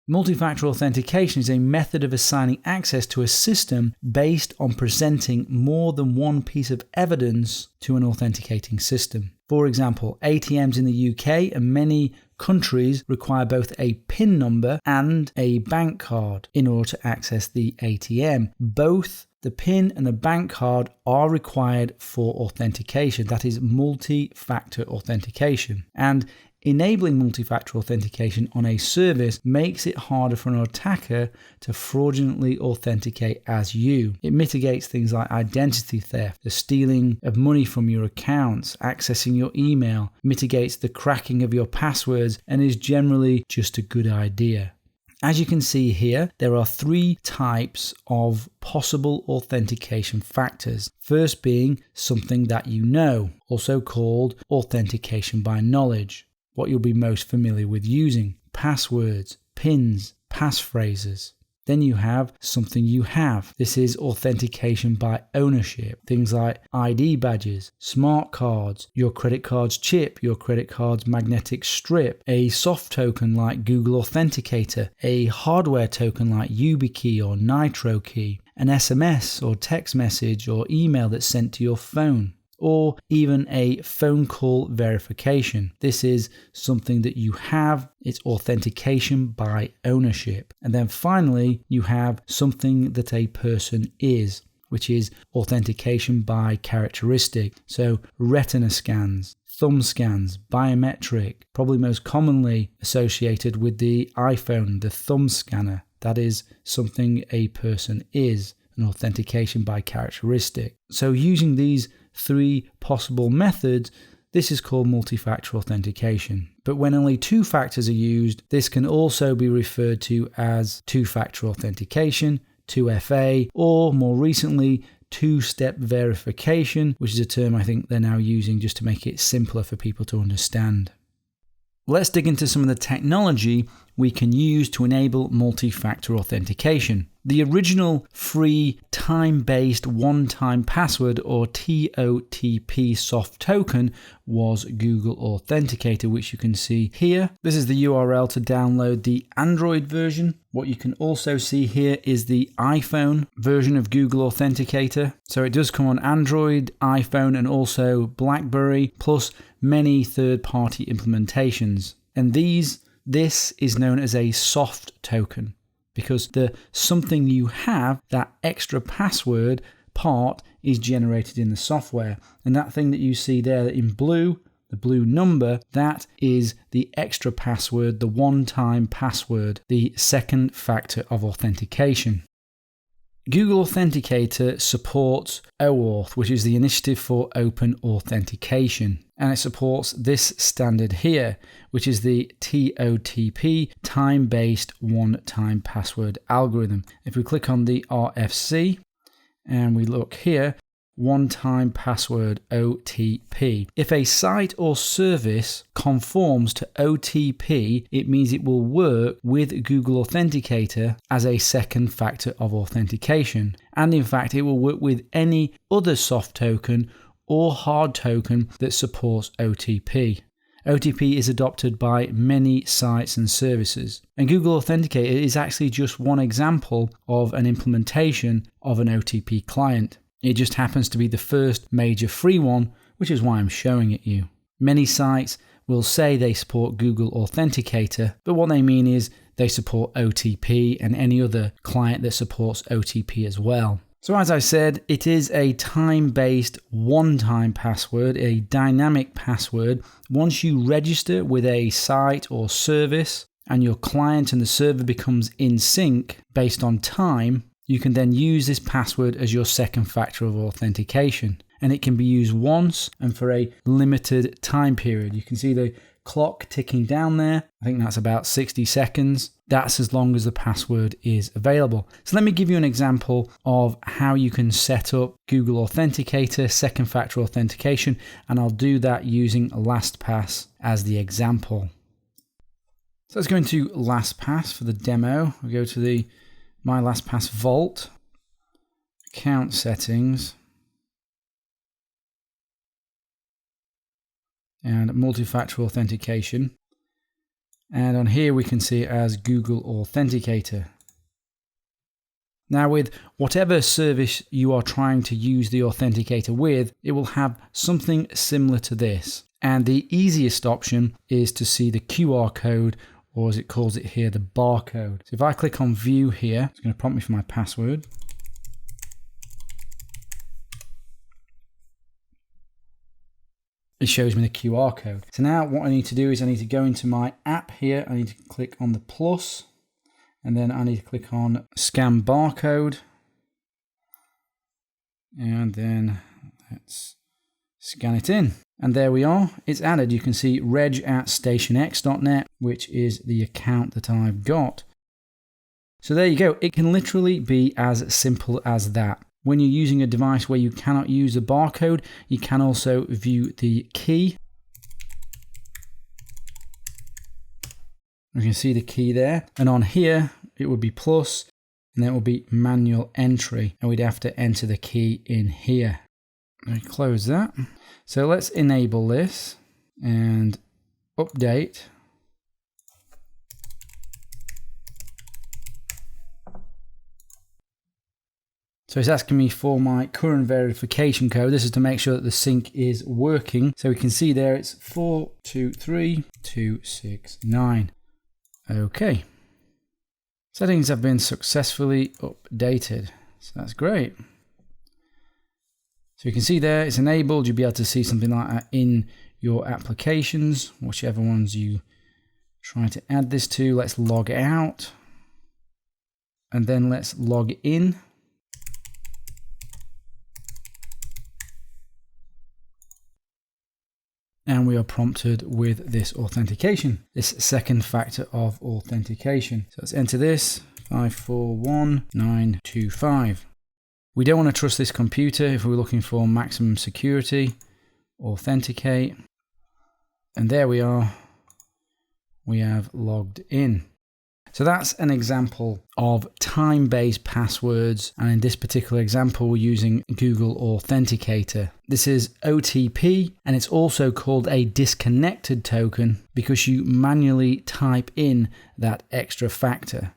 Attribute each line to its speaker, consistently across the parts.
Speaker 1: Multi-factor authentication is a method of assigning access to a system based on presenting more than one piece of evidence to an authenticating system. For example, ATMs in the UK and many countries require both a PIN number and a bank card in order to access the ATM. Both the PIN and the bank card are required for authentication. That is multi-factor authentication. And enabling multi-factor authentication on a service makes it harder for an attacker to fraudulently authenticate as you. It mitigates things like identity theft, the stealing of money from your accounts, accessing your email, mitigates the cracking of your passwords, and is generally just a good idea. As you can see here, there are 3 types of possible authentication factors. First being something that you know, also called authentication by knowledge. What you'll be most familiar with using, passwords, pins, passphrases. Then you have something you have. This is authentication by ownership. Things like ID badges, smart cards, your credit card's chip, your credit card's magnetic strip, a soft token like Google Authenticator, a hardware token like YubiKey or NitroKey, an SMS or text message or email that's sent to your phone, or even a phone call verification. This is something that you have. It's authentication by ownership. And then finally, you have something that a person is, which is authentication by characteristic. So retina scans, thumb scans, biometric, probably most commonly associated with the iPhone, the thumb scanner. That is something a person is, an authentication by characteristic. So using these 3 possible methods, this is called multi-factor authentication. But when only 2 factors are used, this can also be referred to as two-factor authentication, 2FA, or more recently, two-step verification, which is a term I think they're now using just to make it simpler for people to understand. Let's dig into some of the technology we can use to enable multi-factor authentication. The original free time-based one-time password or TOTP soft token was Google Authenticator, which you can see here. This is the URL to download the Android version. What you can also see here is the iPhone version of Google Authenticator. So it does come on Android, iPhone, and also BlackBerry, plus many third-party implementations. And this is known as a soft token, because the something you have, that extra password part, is generated in the software. And that thing that you see there in blue, the blue number, that is the extra password, the one-time password, the second factor of authentication. Google Authenticator supports OAuth, which is the Initiative for Open Authentication, and it supports this standard here, which is the TOTP, time-based one-time password algorithm. If we click on the RFC and we look here, one-time password OTP. If a site or service conforms to OTP, it means it will work with Google Authenticator as a second factor of authentication. And in fact, it will work with any other soft token or hard token that supports OTP. OTP is adopted by many sites and services. And Google Authenticator is actually just one example of an implementation of an OTP client. It just happens to be the first major free one, which is why I'm showing it you. Many sites will say they support Google Authenticator, but what they mean is they support OTP and any other client that supports OTP as well. So as I said, it is a time-based one-time password, a dynamic password. Once you register with a site or service and your client and the server becomes in sync based on time, you can then use this password as your second factor of authentication. And it can be used once and for a limited time period. You can see the clock ticking down there. I think that's about 60 seconds. That's as long as the password is available. So let me give you an example of how you can set up Google Authenticator, second factor authentication, and I'll do that using LastPass as the example. So let's go into LastPass for the demo. We'll go to the My LastPass Vault, account settings, and multi-factor authentication. And on here we can see it as Google Authenticator. Now with whatever service you are trying to use the Authenticator with, it will have something similar to this. And the easiest option is to see the QR code, or as it calls it here, the barcode. So if I click on view here, it's going to prompt me for my password. It shows me the QR code. So now what I need to do is I need to go into my app here. I need to click on the plus, and then I need to click on scan barcode. And then let's scan it in. And there we are, it's added. You can see reg@stationx.net, which is the account that I've got. So there you go. It can literally be as simple as that. When you're using a device where you cannot use the barcode, you can also view the key. You can see the key there. And on here, it would be plus, and then it would be manual entry. And we'd have to enter the key in here. Let me close that. So let's enable this and update. So it's asking me for my current verification code. This is to make sure that the sync is working. So we can see there it's 423269. Okay. Settings have been successfully updated. So that's great. So you can see there it's enabled. You'll be able to see something like that in your applications, whichever ones you try to add this to. Let's log out. And then let's log in. And we are prompted with this authentication, this second factor of authentication. So let's enter this, 541925. We don't want to trust this computer if we're looking for maximum security. Authenticate. And there we are. We have logged in. So that's an example of time-based passwords, and in this particular example we're using Google Authenticator. This is OTP, and it's also called a disconnected token because you manually type in that extra factor.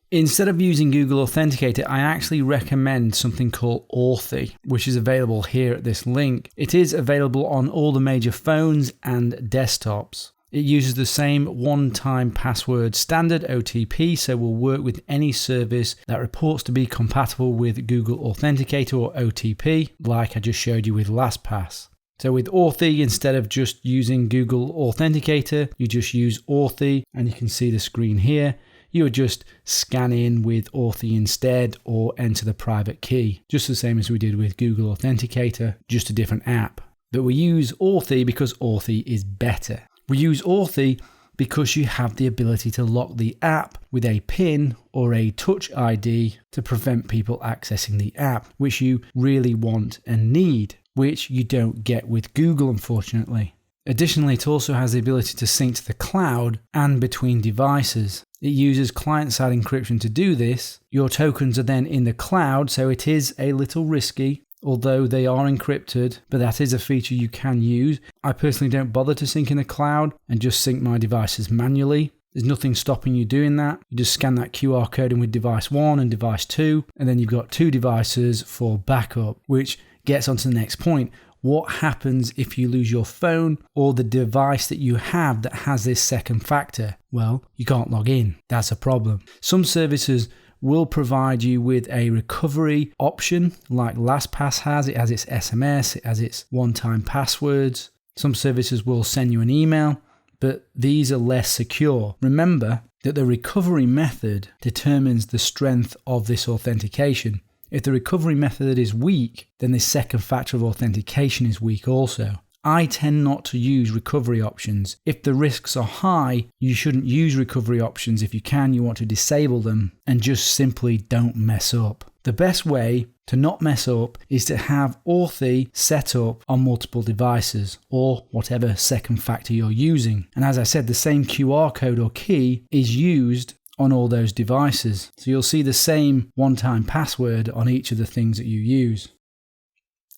Speaker 1: Instead of using Google Authenticator, I actually recommend something called Authy, which is available here at this link. It is available on all the major phones and desktops. It uses the same one-time password standard OTP, so will work with any service that reports to be compatible with Google Authenticator or OTP, like I just showed you with LastPass. So with Authy, instead of just using Google Authenticator, you just use Authy, and you can see the screen here. You would just scan in with Authy instead, or enter the private key, just the same as we did with Google Authenticator, just a different app. But we use Authy because Authy is better. We use Authy because you have the ability to lock the app with a PIN or a Touch ID to prevent people accessing the app, which you really want and need, which you don't get with Google, unfortunately. Additionally, it also has the ability to sync to the cloud and between devices. It uses client-side encryption to do this. Your tokens are then in the cloud, so it is a little risky, although they are encrypted, but that is a feature you can use. I personally don't bother to sync in the cloud and just sync my devices manually. There's nothing stopping you doing that. You just scan that QR code in with device 1 and device 2, and then you've got 2 devices for backup, which gets onto the next point. What happens if you lose your phone or the device that you have that has this second factor? Well, you can't log in. That's a problem. Some services will provide you with a recovery option like LastPass has. It has its SMS, it has its one-time passwords. Some services will send you an email, but these are less secure. Remember that the recovery method determines the strength of this authentication. If the recovery method is weak, then the second factor of authentication is weak also. I tend not to use recovery options. If the risks are high, you shouldn't use recovery options. If you can, you want to disable them and just simply don't mess up. The best way to not mess up is to have Authy set up on multiple devices or whatever second factor you're using. And as I said, the same QR code or key is used on all those devices. So you'll see the same one-time password on each of the things that you use.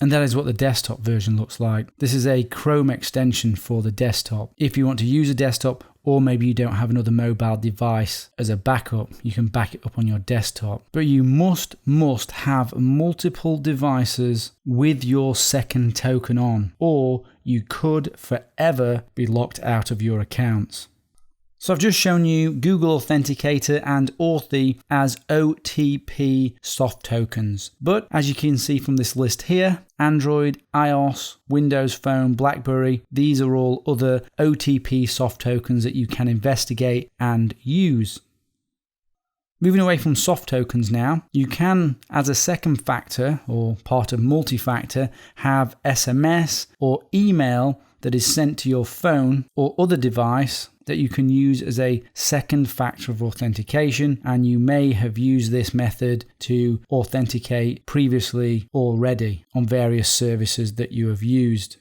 Speaker 1: And that is what the desktop version looks like. This is a Chrome extension for the desktop. If you want to use a desktop, or maybe you don't have another mobile device as a backup, you can back it up on your desktop. But you must have multiple devices with your second token on, or you could forever be locked out of your accounts. So I've just shown you Google Authenticator and Authy as OTP soft tokens. But as you can see from this list here, Android, iOS, Windows Phone, BlackBerry, these are all other OTP soft tokens that you can investigate and use. Moving away from soft tokens now, you can, as a second factor or part of multi-factor, have SMS or email that is sent to your phone or other device that you can use as a second factor of authentication, and you may have used this method to authenticate previously already on various services that you have used.